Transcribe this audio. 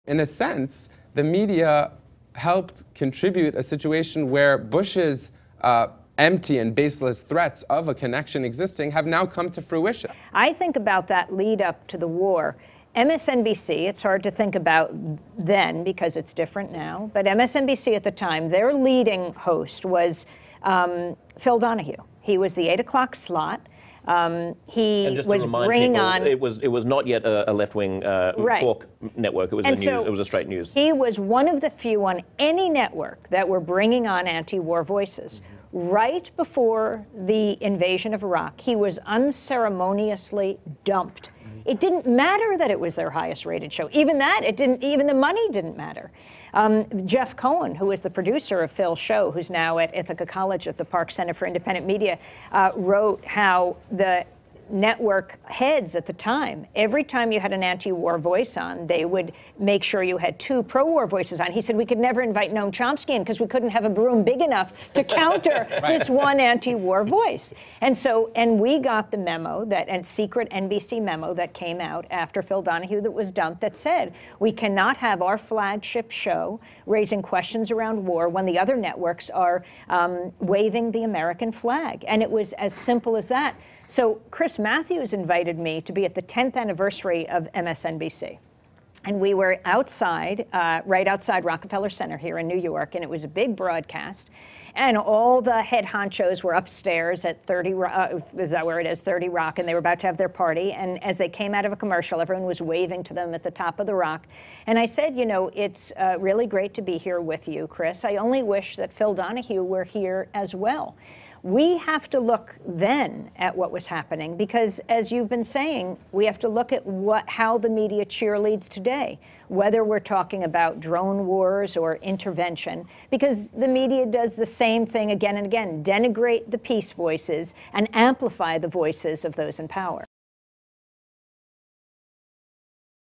In a sense, the media helped contribute a situation where Bush's empty and baseless threats of a connection existing have now come to fruition. I think about that lead up to the war. MSNBC, it's hard to think about then because it's different now, but MSNBC at the time, their leading host was Phil Donahue. He was the 8 o'clock slot. He was bringing on. It was not yet a left-wing talk network. It was it was a straight news. He was one of the few on any network that were bringing on anti-war voices. Right before the invasion of Iraq, he was unceremoniously dumped. It didn't matter that it was their highest-rated show. Even that, it didn't. Even the money didn't matter. Jeff Cohen, who is the producer of Phil's show, who's now at Ithaca College at the Park Center for Independent Media, wrote how the network heads at the time, every time you had an anti-war voice on, they would make sure you had 2 pro-war voices on. He said we could never invite Noam Chomsky in because we couldn't have a room big enough to counter this one anti-war voice. And we got the memo, and secret NBC memo that came out after Phil Donahue that was dumped that said we cannot have our flagship show raising questions around war when the other networks are waving the American flag. And it was as simple as that. So Chris Matthews invited me to be at the 10th anniversary of MSNBC. And we were outside, right outside Rockefeller Center here in New York, and it was a big broadcast. And all the head honchos were upstairs at 30 is that where it is, 30 Rock, and they were about to have their party. And as they came out of a commercial, everyone was waving to them at the top of the Rock. And I said, you know, it's really great to be here with you, Chris. I only wish that Phil Donahue were here as well. We have to look then at what was happening because, as you've been saying, we have to look at how the media cheerleads today, whether we're talking about drone wars or intervention, because the media does the same thing again and again, denigrate the peace voices and amplify the voices of those in power.